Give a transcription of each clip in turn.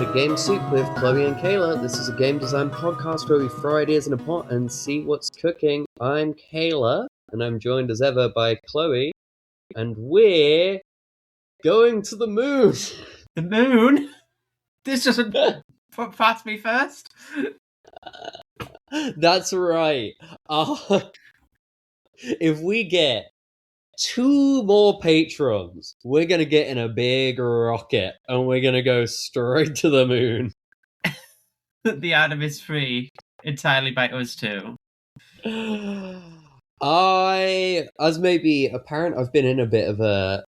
to Game Soup with Chloe and Kayla. This is a game design podcast where we throw ideas in a pot and see what's cooking. I'm Kayla, and I'm joined as ever by Chloe, and we're going to the moon. The moon? This doesn't put past me first. That's right. If we get 2 more patrons, we're gonna get in a big rocket and we're gonna go straight to the moon. The atom is free entirely by us two. As maybe apparent, I've been in a bit of a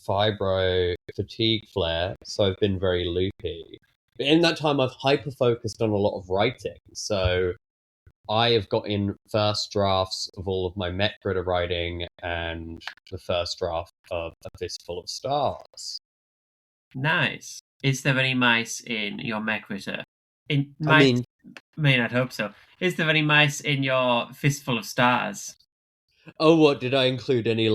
fibro fatigue flare, so I've been very loopy. But in that time, I've hyper focused on a lot of writing, so I have got in first drafts of all of my Met Gritter writing and the first draft of A Fistful of Stars. Nice. Is there any mice in your mech critter? I mean, I'd hope so. Is there any mice in your fistful of stars? oh, what did I include? Any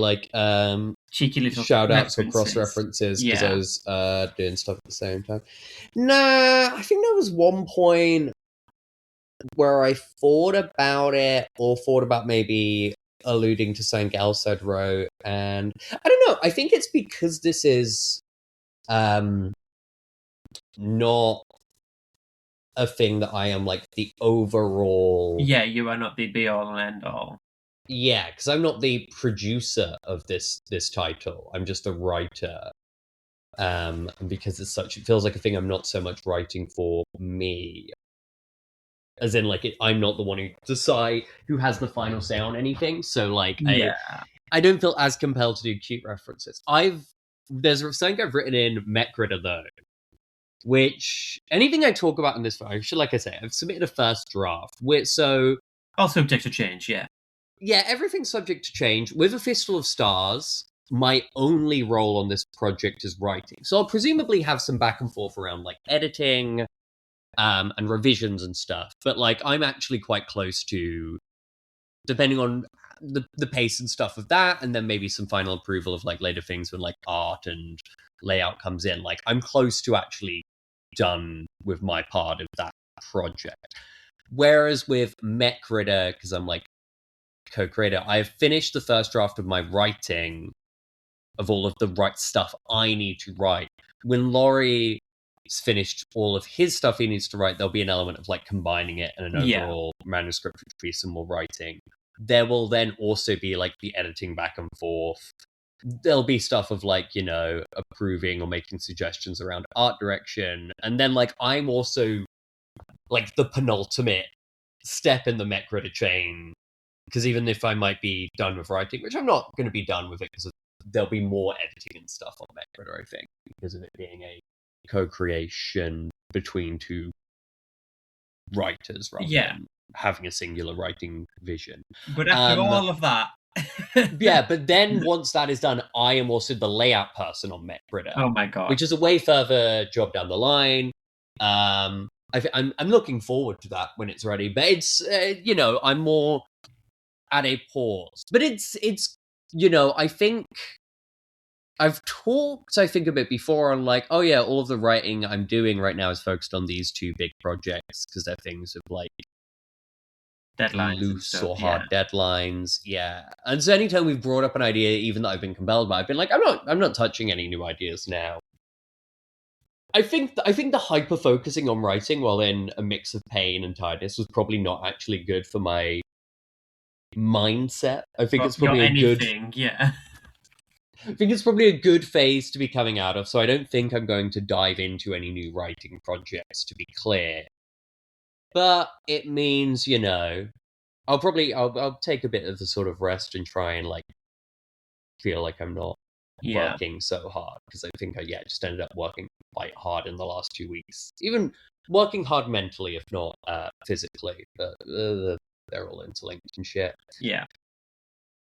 Cheeky little shout outs or cross references because I was doing stuff at the same time? Nah, I think there was one point where I thought about it or thought about maybe alluding to something else I'd wrote, and I don't know, I think it's because this is not a thing that I am like the overall... Yeah, you are not the be all and end all. Yeah, because I'm not the producer of this title. I'm just a writer. And because it feels like a thing I'm not so much writing for me. As in, like, I'm not the one who decide who has the final say on anything. So, like, I don't feel as compelled to do cute references. There's something I've written in Met Gritter, though, which anything I talk about in this, like I say, I've submitted a first draft. All subject to change, yeah. Yeah, everything's subject to change. With A Fistful of Stars, my only role on this project is writing. So I'll presumably have some back and forth around, like, editing and revisions and stuff. But, like, I'm actually quite close to, depending on the pace and stuff of that, and then maybe some final approval of, like, later things when, like, art and layout comes in. Like, I'm close to actually done with my part of that project. Whereas with Met Gritter, because I'm, like, co-creator, I've finished the first draft of my writing of all of the right stuff I need to write. When Laurie's finished all of his stuff he needs to write, there'll be an element of like combining it in an overall manuscript, which will be some more writing. There will then also be like the editing back and forth. There'll be stuff of like, you know, approving or making suggestions around art direction. And then like I'm also like the penultimate step in the Met Gritter chain. Because even if I might be done with writing, which I'm not going to be done with it because there'll be more editing and stuff on Met Gritter, I think, because of it being a co-creation between two writers rather than having a singular writing vision. But after all of that... yeah, but then once that is done, I am also the layout person on Met Gritter. Oh my god. Which is a way further job down the line. I'm looking forward to that when it's ready. But it's, you know, I'm more... at a pause. But it's you know, I think I've talked, a bit before on like, oh yeah, all of the writing I'm doing right now is focused on these 2 big projects because they're things of like deadlines, loose or hard deadlines. Yeah. And so anytime we've brought up an idea, even that I've been compelled by, I've been like, I'm not touching any new ideas now. I think the hyper focusing on writing while in a mix of pain and tiredness was probably not actually good for my mindset. I think it's probably I think it's probably a good phase to be coming out of, so I don't think I'm going to dive into any new writing projects, to be clear. But it means, you know, I'll take a bit of a sort of rest and try and like feel like I'm not working so hard, because I think I just ended up working quite hard in the last 2 weeks. Even working hard mentally, if not physically. But they're all interlinked and shit. Yeah.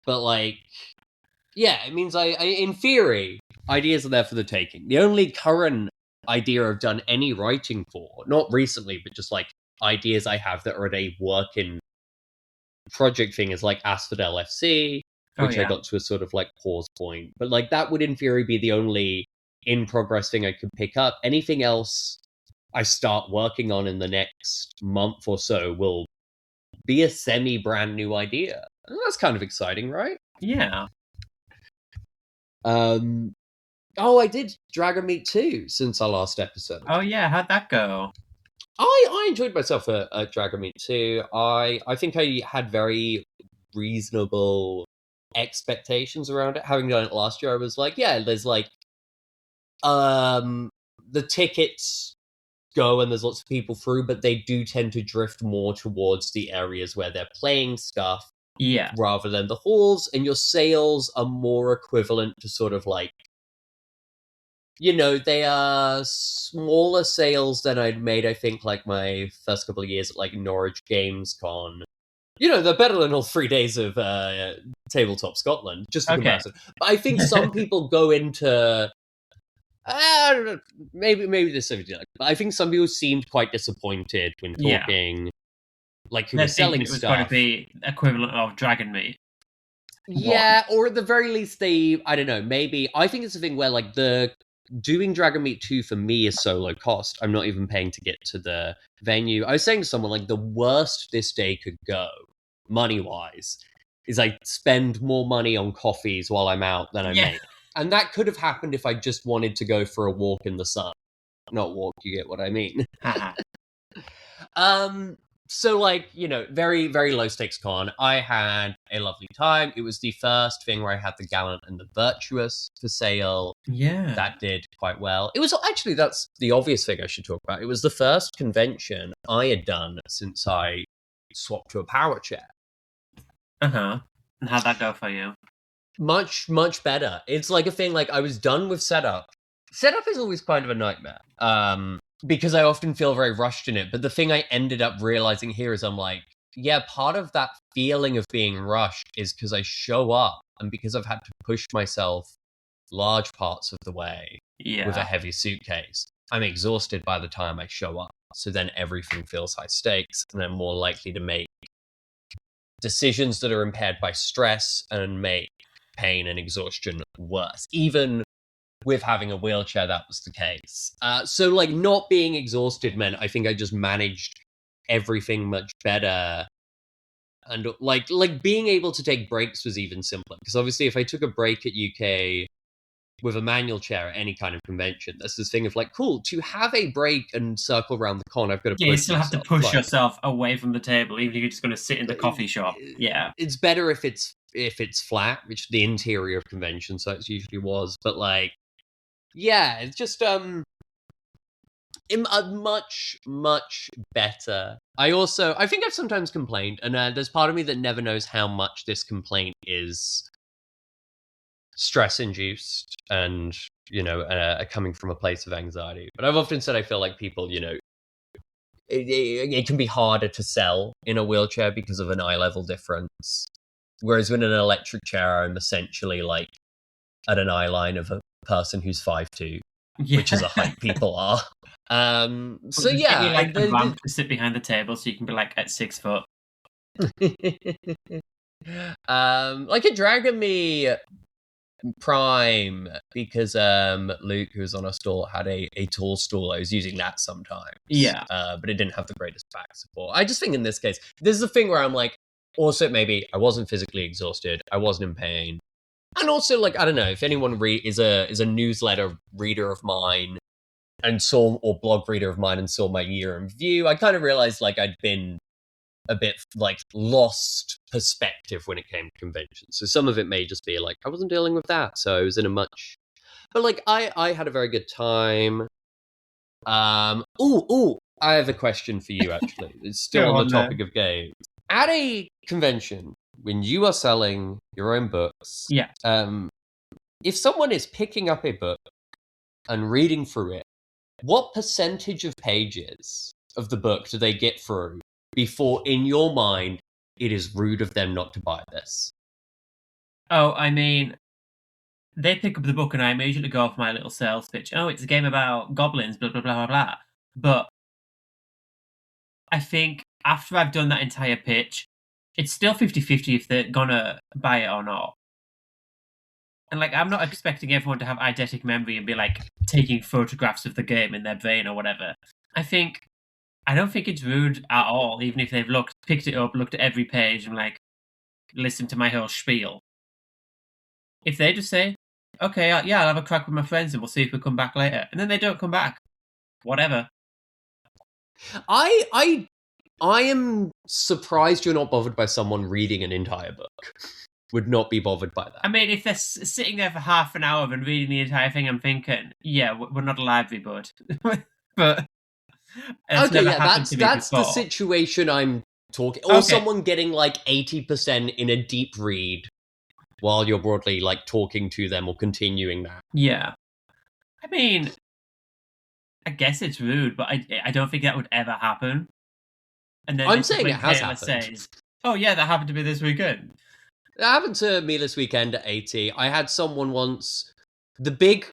But like, yeah, it means I in theory, ideas are there for the taking. The only current idea I've done any writing for, not recently, but just like ideas I have that are at a working project thing is like Asphodel FC, which I got to a sort of like pause point. But like that would in theory be the only in progress thing I could pick up. Anything else I start working on in the next month or so will be a semi brand new idea. And that's kind of exciting, right? Yeah. I did Dragon Meat 2 since our last episode. Oh yeah, how'd that go? I enjoyed myself at Dragon Meat 2. I think I had very reasonable expectations around it. Having done it last year, I was like, yeah, there's like the tickets go and there's lots of people through, but they do tend to drift more towards the areas where they're playing stuff Yeah. rather than the halls, and your sales are more equivalent to sort of like, they are smaller sales than I'd made, I think, like my first couple of years at like Norwich Games Con. They're better than all 3 days of Tabletop Scotland, just a Okay. comparison. But I think some people go into I don't know, maybe this is but I think some people seemed quite disappointed when Yeah. talking, like who They're were selling thinking it was going to stuff. be equivalent of Dragon Meat. Yeah, or at the very least, I don't know, maybe. I think it's a thing where, like, doing Dragon Meat 2 for me is so low cost. I'm not even paying to get to the venue. I was saying to someone, like, the worst this day could go, money wise, is I spend more money on coffees while I'm out than I make. And that could have happened if I just wanted to go for a walk in the sun. Not walk, you get what I mean. So, like, very, very low stakes con. I had a lovely time. It was the first thing where I had the Gallant and the Virtuous for sale. Yeah. That did quite well. It was actually, that's the obvious thing I should talk about. It was the first convention I had done since I swapped to a power chair. And how'd that go for you? Much, much better. It's like a thing, like, I was done with setup. Setup is always kind of a nightmare. Because I often feel very rushed in it. But the thing I ended up realizing here is I'm like, yeah, part of that feeling of being rushed is because I show up and because I've had to push myself large parts of the way with a heavy suitcase. I'm exhausted by the time I show up. So then everything feels high stakes and I'm more likely to make decisions that are impaired by stress and make pain and exhaustion worse. Even with having a wheelchair, that was the case. So, like, not being exhausted meant I think I just managed everything much better. And, like being able to take breaks was even simpler. Because obviously, if I took a break at UK with a manual chair at any kind of convention, there's this thing of, like, cool, to have a break and circle around the con, I've got to push you still myself. have to push yourself away from the table, even if you're just going to sit in the coffee shop. Yeah. It's better if it's flat, which the interior of convention sites usually was. But, like, yeah, it's just much, much better. I think I've sometimes complained, and there's part of me that never knows how much this complaint is stress-induced and, coming from a place of anxiety. But I've often said I feel like people, it can be harder to sell in a wheelchair because of an eye level difference. Whereas with an electric chair, I'm essentially, like, at an eye line of a person who's 5'2", which is a height people are. So yeah, you like the ramp to sit behind the table, so you can be like at 6 foot. Like a Dragon Me Prime, because Luke, who was on our stall, had a tall stool. I was using that sometimes. Yeah. But it didn't have the greatest back support. I just think in this case, this is the thing where I'm like, also maybe I wasn't physically exhausted, I wasn't in pain. And also, like, I don't know, if anyone is a newsletter reader of mine and or blog reader of mine and saw my year in review, I kind of realized, like, I'd been a bit, like, lost perspective when it came to conventions. So some of it may just be, like, I wasn't dealing with that, so I was in a much... But, like, I had a very good time. I have a question for you, actually. It's still on the topic of games. At a convention, when you are selling your own books, if someone is picking up a book and reading through it, what percentage of pages of the book do they get through before, in your mind, it is rude of them not to buy this? Oh, I mean, they pick up the book and I immediately go off my little sales pitch. Oh, it's a game about goblins, blah, blah, blah, blah, blah. But I think after I've done that entire pitch, it's still 50-50 if they're gonna buy it or not. And, like, I'm not expecting everyone to have eidetic memory and be, like, taking photographs of the game in their brain or whatever. I don't think it's rude at all, even if they've picked it up, looked at every page, and like listened to my whole spiel. If they just say, "Okay, yeah, I'll have a crack with my friends, and we'll see if we come back later," and then they don't come back, whatever. I am surprised you're not bothered by someone reading an entire book. Would not be bothered by that. I mean, if they're sitting there for half an hour and reading the entire thing, I'm thinking, yeah, we're not a library, bud. But that's Okay, never yeah, happened to me that's the before. situation I'm talking. Or someone getting like 80% in a deep read while you're broadly like talking to them or continuing that. Yeah. I mean, I guess it's rude, but I don't think that would ever happen. And then I'm this is saying when it has Kayla happened. says, "Oh yeah, that happened to me this weekend." It happened to me this weekend at 80. I had someone once. The big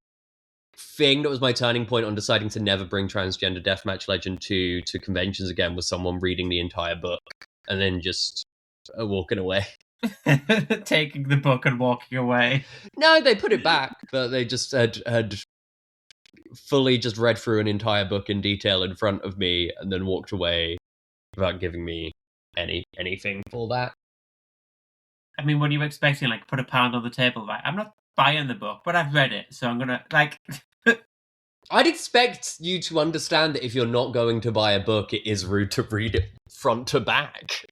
thing that was my turning point on deciding to never bring Transgender Deathmatch Legend to conventions again was someone reading the entire book and then just walking away. Taking the book and walking away. No, they put it back, but they just had fully just read through an entire book in detail in front of me and then walked away without giving me anything for that. I mean, what are you expecting? Like, put a pound on the table, right? I'm not buying the book, but I've read it, so I'm gonna like. I'd expect you to understand that if you're not going to buy a book, it is rude to read it front to back.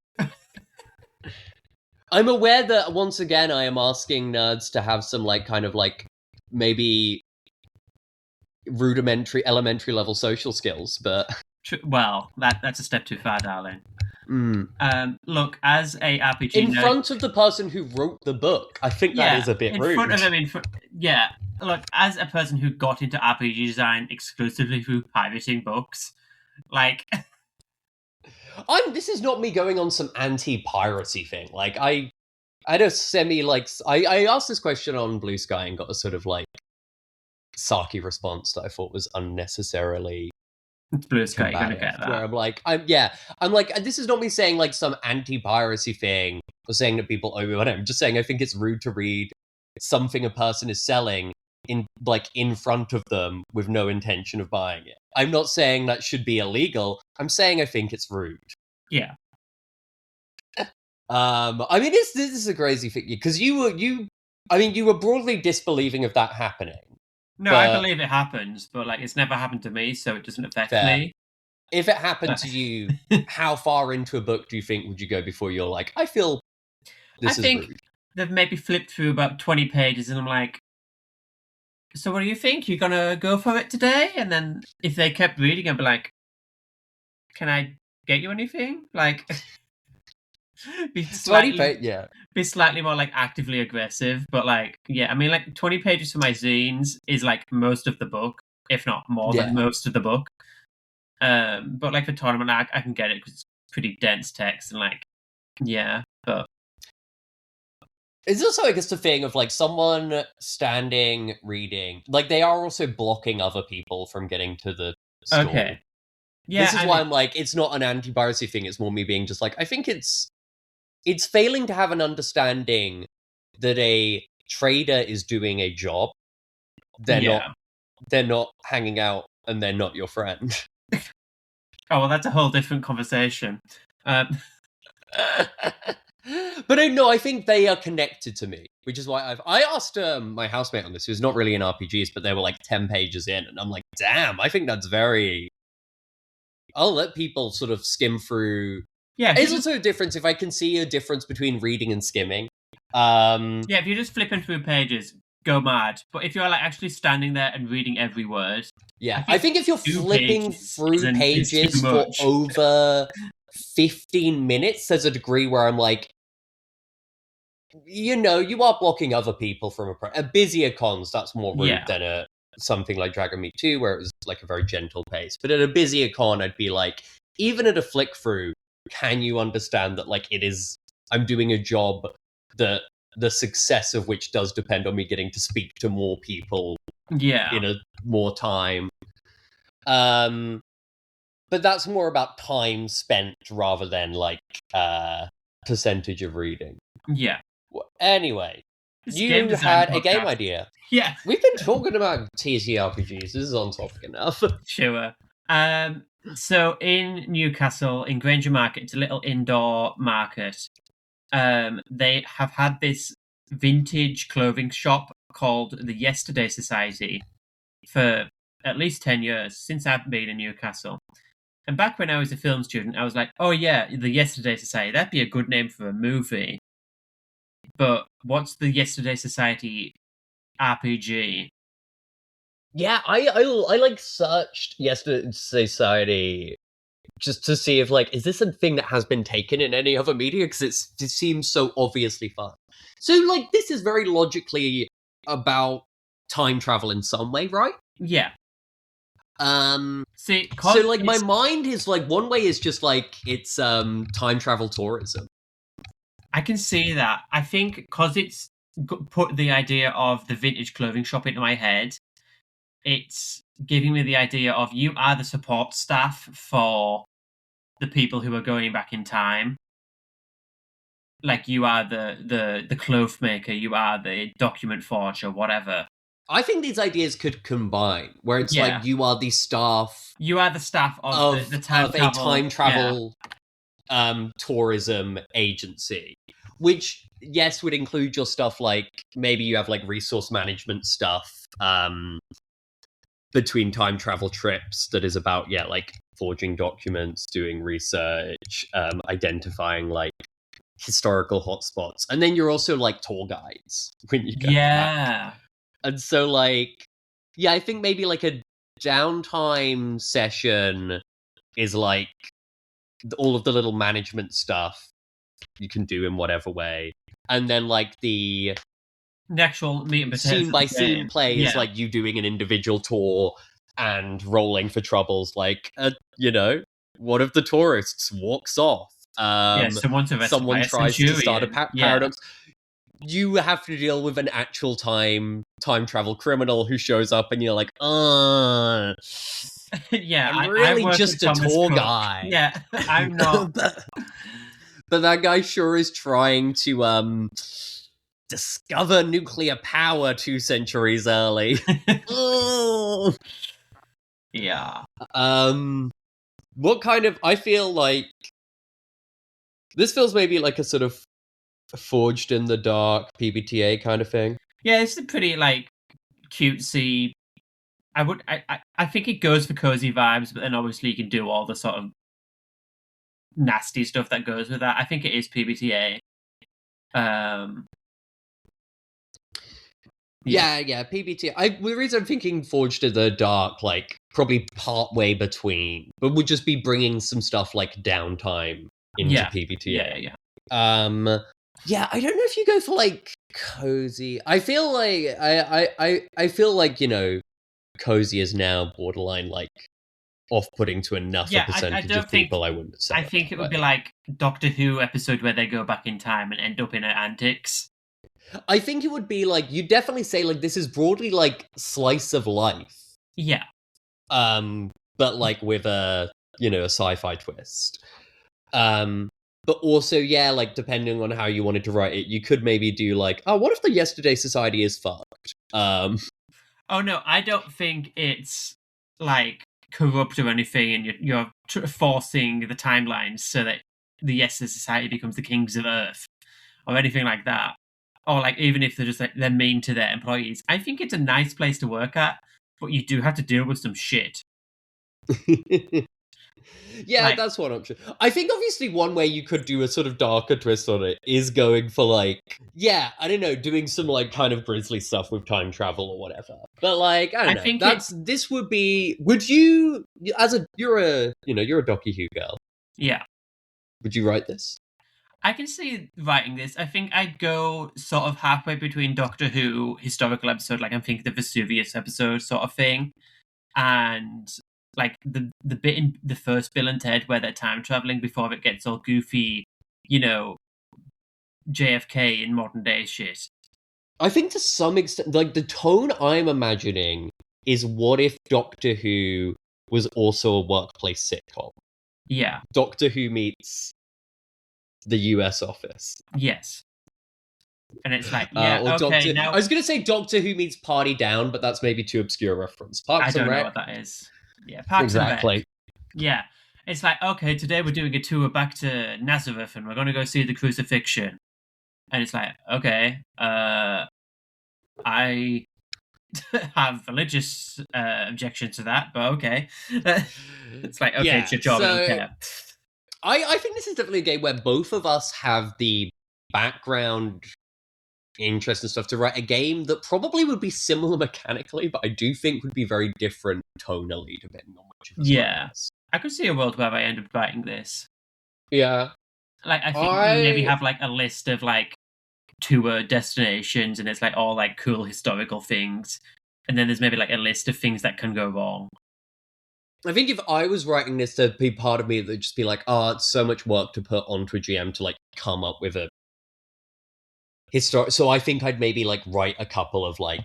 I'm aware that, once again, I am asking nerds to have some, like, kind of, like, maybe rudimentary, elementary level social skills, but... Well, that's a step too far, darling. Mm. Look, as a RPG in nerd, front of the person who wrote the book, I think that is a bit rude. In front of him, yeah. Look, as a person who got into RPG design exclusively through pirating books, like... This is not me going on some anti-piracy thing. Like, I had a semi, like... I asked this question on Blue Sky and got a sort of, like, sarky response that I thought was unnecessarily... It's Blue Sky, you're gonna get that. Where I'm like, this is not me saying, like, some anti-piracy thing, or saying that people owe me money. I'm just saying I think it's rude to read something a person is selling in front of them with no intention of buying it. I'm not saying that should be illegal. I'm saying I think it's rude. Yeah. I mean, this is a crazy thing, because you were broadly disbelieving of that happening. No, I believe it happens, but like it's never happened to me, so it doesn't affect me. If it happened to you, how far into a book do you think would you go before you're like, I feel this is rude? They've maybe flipped through about 20 pages and I'm like, so what do you think? You gonna go for it today? And then if they kept reading, I'd be like, can I get you anything? Like, be slightly more like actively aggressive. But like, yeah, I mean, like 20 pages for my zines is like most of the book, if not more than most of the book. But like for tournament, I can get it because it's pretty dense text and like, yeah, but. It's also, I guess, the thing of, like, someone standing, reading. Like, they are also blocking other people from getting to the stall. Okay. Yeah, this is why I'm like, it's not an anti-piracy thing, it's more me being just like, I think it's failing to have an understanding that a trader is doing a job. They're not hanging out, and they're not your friend. Oh, well, that's a whole different conversation. But no, I think they are connected to me, which is why I asked my housemate on this, who's not really in RPGs, but they were like 10 pages in, and I'm like, damn, I think that's very... I'll let people sort of skim through. Yeah, it's also a difference if I can see a difference between reading and skimming. Yeah, if you're just flipping through pages, go mad. But if you're like actually standing there and reading every word... Yeah, I think if you're flipping through pages for over 15 minutes, there's a degree where I'm like, you know, you are blocking other people from a busier cons. That's more rude than something like Dragon Meat 2, where it was like a very gentle pace. But at a busier con, I'd be like, even at a flick through, can you understand that, like, I'm doing a job that the success of which does depend on me getting to speak to more people in a more time. But that's more about time spent rather than, like, percentage of reading. Yeah. Anyway, you had a game idea. Yeah. We've been talking about TTRPGs. This is on topic enough. Sure. So in Newcastle, in Granger Market, it's a little indoor market. They have had this vintage clothing shop called the Yesterday Society for at least 10 years since I've been in Newcastle. And back when I was a film student, I was like, oh yeah, the Yesterday Society, that'd be a good name for a movie. But what's the Yesterday Society RPG? Yeah, I like searched Yesterday Society just to see if like is this a thing that has been taken in any other media because it seems so obviously fun. So like this is very logically about time travel in some way, right? Yeah. See, So like my mind is like one way is just like it's time travel tourism. I can see that. I think because it's put the idea of the vintage clothing shop into my head, it's giving me the idea of you are the support staff for the people who are going back in time. Like you are the cloth maker, you are the document forger, whatever. I think these ideas could combine, where it's Yeah. like you are the staff You are the staff of the time of travel, a time travel tourism agency, which yes would include your stuff like maybe you have like resource management stuff between time travel trips that is about like forging documents, doing research, identifying like historical hotspots, and then you're also like tour guides when you go back. And so like I think maybe like a downtime session is like all of the little management stuff you can do in whatever way, and then like the actual meat and potatoes scene by scene play is yeah. like you doing an individual tour and rolling for troubles. Like one of the tourists walks off. Someone tries to start a paradox. You have to deal with an actual time travel criminal who shows up, and you're like, yeah, I'm really just a tour guy. Yeah, I'm not. But that guy sure is trying to discover nuclear power 2 centuries early. Yeah. What kind of? I feel like this feels maybe like a sort of forged in the dark PBTA kind of thing. Yeah, it's a pretty like cutesy. I think it goes for cozy vibes, but then obviously you can do all the sort of nasty stuff that goes with that. I think it is PBTA. Yeah, PBTA. The reason I'm thinking Forged in the Dark, like probably part way between, but would just be bringing some stuff like downtime into PBTA. Yeah, I don't know if you go for like cozy. I feel like I feel like cozy is now borderline like off-putting to enough a percentage of people. I wouldn't say. I think it would be like Doctor Who episode where they go back in time and end up in her antics. I think it would be like you definitely say like this is broadly like slice of life. Yeah. But like with a a sci-fi twist. But also, like depending on how you wanted to write it, you could maybe do like, oh, what if the Yesterday Society is fucked? Oh no, I don't think it's like corrupt or anything, and you're forcing the timelines so that the Yesterday Society becomes the kings of Earth, or anything like that. Or like even if they're just like they're mean to their employees. I think it's a nice place to work at, but you do have to deal with some shit. Yeah, like, that's one option. I think obviously one way you could do a sort of darker twist on it is going for like, I don't know, doing some like kind of grisly stuff with time travel or whatever. But like, I don't know. This would be. Would you, you're a Doctor Who girl. Yeah. Would you write this? I can see writing this. I think I'd go sort of halfway between Doctor Who historical episode, like I'm thinking the Vesuvius episode sort of thing, and like the bit in the first Bill and Ted where they're time traveling before it gets all goofy, JFK in modern day shit. I think to some extent, like the tone I'm imagining is what if Doctor Who was also a workplace sitcom? Yeah. Doctor Who meets the US office. Yes. And it's like, I was going to say Doctor Who meets Party Down, but that's maybe too obscure a reference. I don't know what that is. Yeah, Parks and Rec. Exactly. Yeah. It's like, okay, today we're doing a tour back to Nazareth and we're going to go see the crucifixion. And it's like, okay, I have religious objections to that, but okay. It's like, okay, Yeah. it's your job, I don't So care. I think this is definitely a game where both of us have the background interest and stuff to write a game that probably would be similar mechanically, but I do think would be very different tonally depending on which of us wrote Yeah. this. I could see a world where I end up writing this. Yeah. Like, I think you maybe I have like a list of like tour destinations and it's like all like cool historical things. And then there's maybe like a list of things that can go wrong. I think if I was writing this, there'd be part of me that'd just be like, oh, it's so much work to put onto a GM to like come up with a historic. So I think I'd maybe like write a couple of like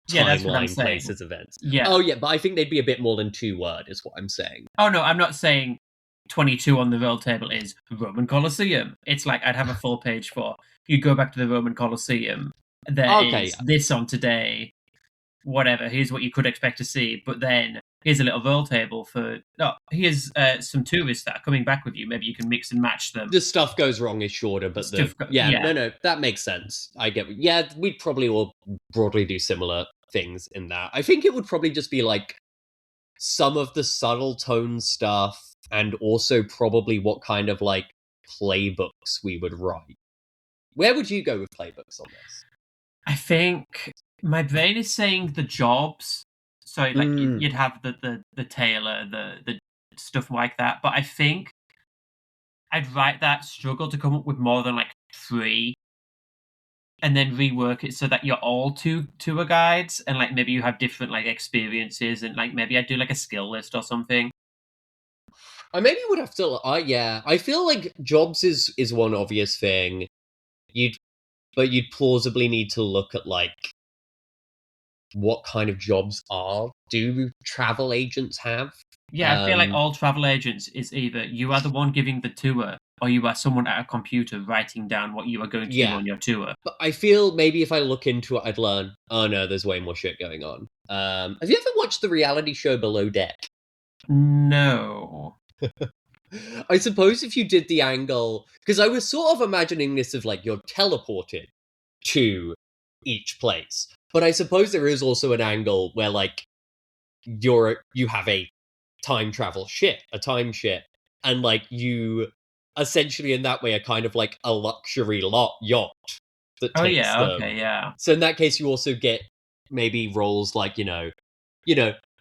Yeah, that's what I'm timeline saying. places events. Yeah. Oh yeah, but I think they'd be a bit more than 2 word, is what I'm saying. Oh no, I'm not saying 22 on the roll table is Roman Colosseum. It's like I'd have a full page for you go back to the Roman Colosseum. There Okay, is this on today. Whatever. Here's what you could expect to see. But then here's a little roll table for. Oh, here's some tourists that are coming back with you. Maybe you can mix and match them. the stuff goes wrong is shorter, but Yeah. no, that makes sense. I get. Yeah, we'd probably all broadly do similar things in that. I think it would probably just be like some of the subtle tone stuff, and also probably what kind of like playbooks we would write. Where would you go with playbooks on this? I think my brain is saying the jobs. So like you'd have the tailor, the stuff like that. But I think I'd write that, struggle to come up with more than like 3, and then rework it so that you're all two tour guides, and like maybe you have different like experiences, and like maybe I'd do like a skill list or something. I maybe would have to. Yeah, I feel like jobs is one obvious thing. You'd plausibly need to look at like what kind of jobs do travel agents have. Yeah, I feel like all travel agents is either you are the one giving the tour, or you are someone at a computer writing down what you are going to do Yeah. on your tour. But I feel maybe if I look into it, I'd learn. Oh no, there's way more shit going on. Have you ever watched the reality show Below Deck? No. I suppose if you did the angle, because I was sort of imagining this of like you're teleported to each place, but I suppose there is also an angle where like you have a time travel ship, a time ship, and like you essentially in that way are kind of like a luxury yacht that Oh takes yeah, them. okay, yeah. So in that case, you also get maybe roles like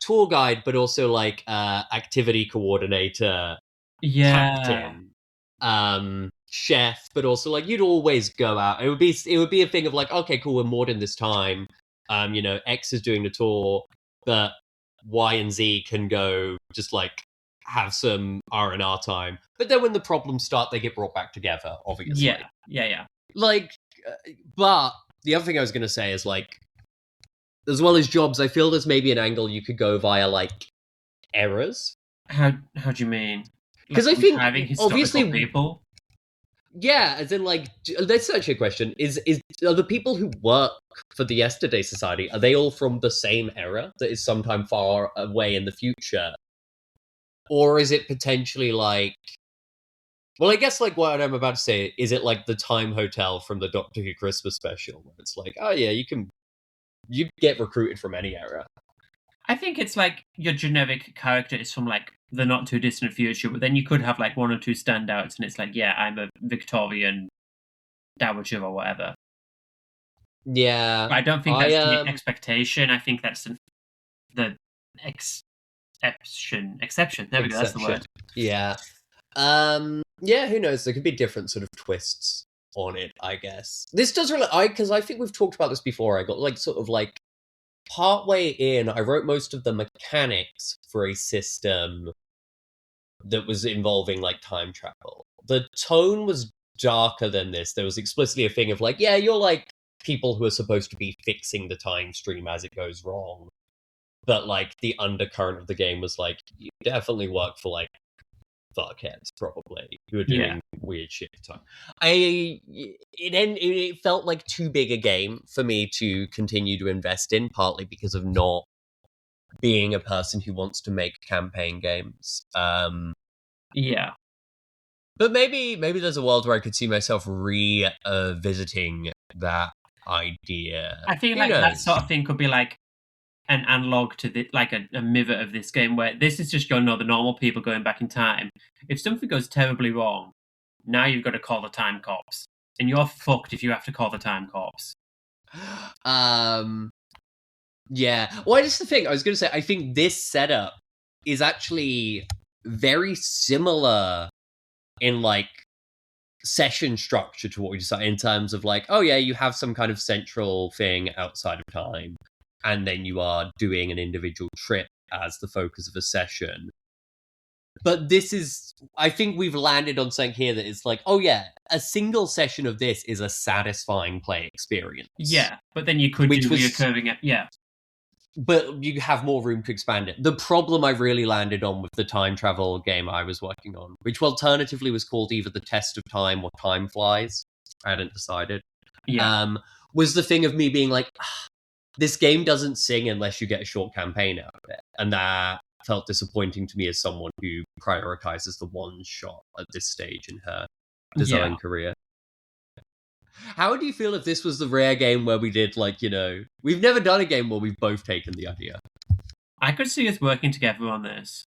tour guide, but also like activity coordinator, Yeah. captain, chef, but also like you'd always go out. It would be a thing of like, okay, cool, we're moored in this time. X is doing the tour, but Y and Z can go just like have some R&R time. But then when the problems start, they get brought back together, obviously. Yeah. Like, but the other thing I was going to say is like, as well as jobs, I feel there's maybe an angle you could go via like errors. How do you mean? Because Like I think having historical obviously, people? yeah, as in like, that's actually a question. Are the people who work for the Yesterday Society, are they all from the same era that is sometime far away in the future? Or is it potentially like, well, I guess like what I'm about to say, is it like the Time Hotel from the Doctor Who Christmas special, where it's like, oh yeah, you get recruited from any era. I think it's like your generic character is from like the not too distant future, but then you could have like 1 or 2 standouts, and it's like, yeah, I'm a Victorian dowager or whatever. Yeah, But I don't think I that's the expectation. I think that's the exception. Exception. There we go. That's the word. Yeah. Yeah, who knows? There could be different sort of twists on it, I guess. This does really because I think we've talked about this before. I got like sort of like partway in, I wrote most of the mechanics for a system that was involving like time travel. The tone was darker than this. There was explicitly a thing of like, yeah, you're like people who are supposed to be fixing the time stream as it goes wrong. But like the undercurrent of the game was like, you definitely work for like fuckheads, probably, who are doing weird shit at the time. It felt like too big a game for me to continue to invest in, partly because of not being a person who wants to make campaign games. Yeah. But maybe there's a world where I could see myself revisiting that idea. I think Who like that knows? sort of thing could be like an analog to the, like a pivot of this game where this is just the normal people going back in time. If something goes terribly wrong, now you've got to call the time cops, and you're fucked if you have to call the time cops. Yeah. Well, that's the thing. I was going to say, I think this setup is actually very similar in like session structure to what we decided in terms of like, oh yeah, you have some kind of central thing outside of time, and then you are doing an individual trip as the focus of a session. But this is, I think we've landed on something here that is like, oh yeah, a single session of this is a satisfying play experience. Yeah, but then you could do reoccurring it. Yeah. But you have more room to expand it. The problem I really landed on with the time travel game I was working on, which alternatively was called either The Test of Time or Time Flies, I hadn't decided, was the thing of me being like, this game doesn't sing unless you get a short campaign out of it. And that felt disappointing to me as someone who prioritizes the one shot at this stage in her design career. How do you feel if this was the rare game where we did, like, we've never done a game where we've both taken the idea? I could see us working together on this.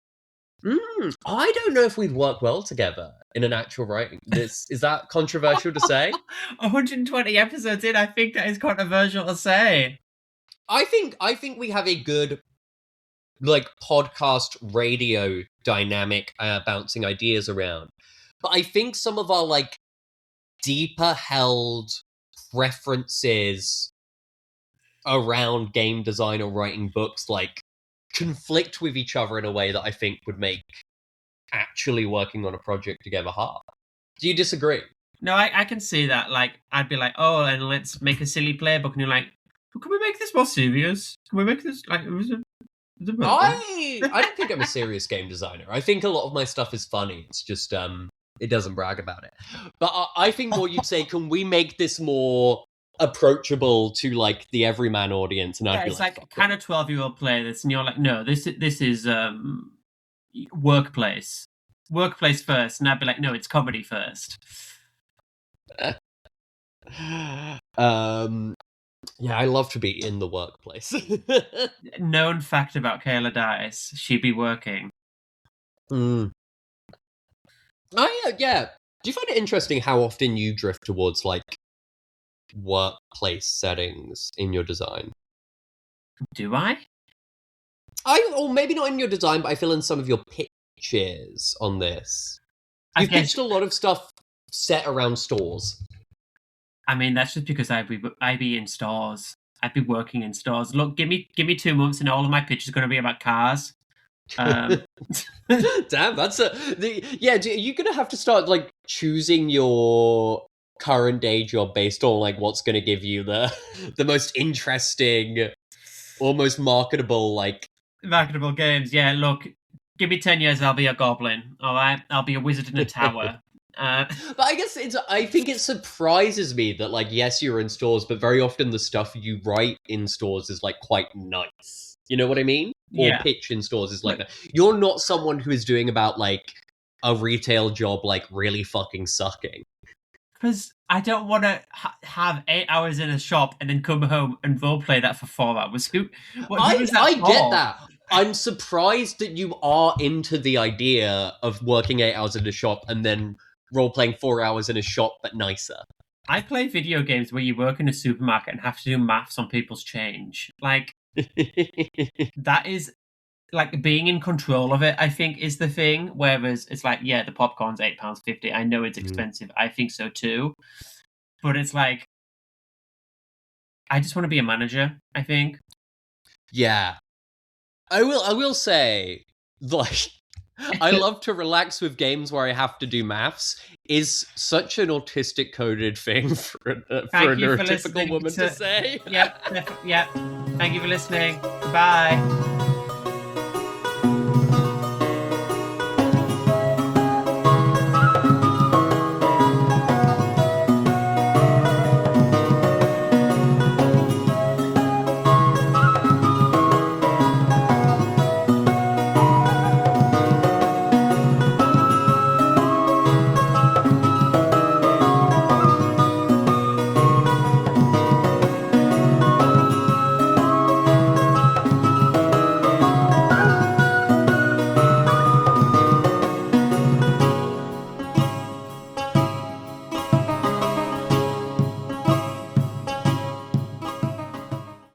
I don't know if we'd work well together in an actual writing. Is that controversial to say? 120 episodes in, I think that is controversial to say. I think we have a good, like, podcast radio dynamic, bouncing ideas around. But I think some of our, like, deeper held preferences around game design or writing books like conflict with each other in a way that I think would make actually working on a project together hard. Do you disagree? No, I can see that. Like, I'd be like, oh, and let's make a silly playbook, and you're like, well, can we make this more serious? Can we make this like? I don't think I'm a serious game designer. I think a lot of my stuff is funny. It's just it doesn't brag about it. But I think what you'd say, can we make this more approachable to like the everyman audience? And I'd be it's like kind of 12-year-old play this, and you're like, no, this is workplace first, and I'd be like, no, it's comedy first. Yeah, I love to be in the workplace. Known fact about Kayla Dice, she'd be working. Oh yeah. Do you find it interesting how often you drift towards like workplace settings in your design? Do I? Or maybe not in your design, but I feel in some of your pitches on this. You've pitched a lot of stuff set around stores. I mean, that's just because I'd be in stores. I'd be working in stores. Look, give me 2 months, and all of my pitches are going to be about cars. Damn, that's you're gonna have to start like choosing your current day job based on like what's gonna give you the most interesting, almost marketable games. Yeah, look, give me 10 years, I'll be a goblin. All right, I'll be a wizard in a tower. But I guess I think it surprises me that like, yes, you're in stores, but very often the stuff you write in stores is like quite nice. You know what I mean? Or pitch in stores is like that. You're not someone who is doing about like a retail job like really fucking sucking. Because I don't want to have 8 hours in a shop and then come home and roleplay that for 4 hours. I get that. I'm surprised that you are into the idea of working 8 hours in a shop and then role-playing 4 hours in a shop, but nicer. I play video games where you work in a supermarket and have to do maths on people's change. Like, that is, like, being in control of it, I think, is the thing. Whereas it's like, yeah, the popcorn's £8.50. I know it's expensive. I think so too. But it's like, I just want to be a manager, I think. Yeah. I will say, like, I love to relax with games where I have to do maths is such an autistic coded thing for a neurotypical woman to say. Yep. Thank you for listening. Bye.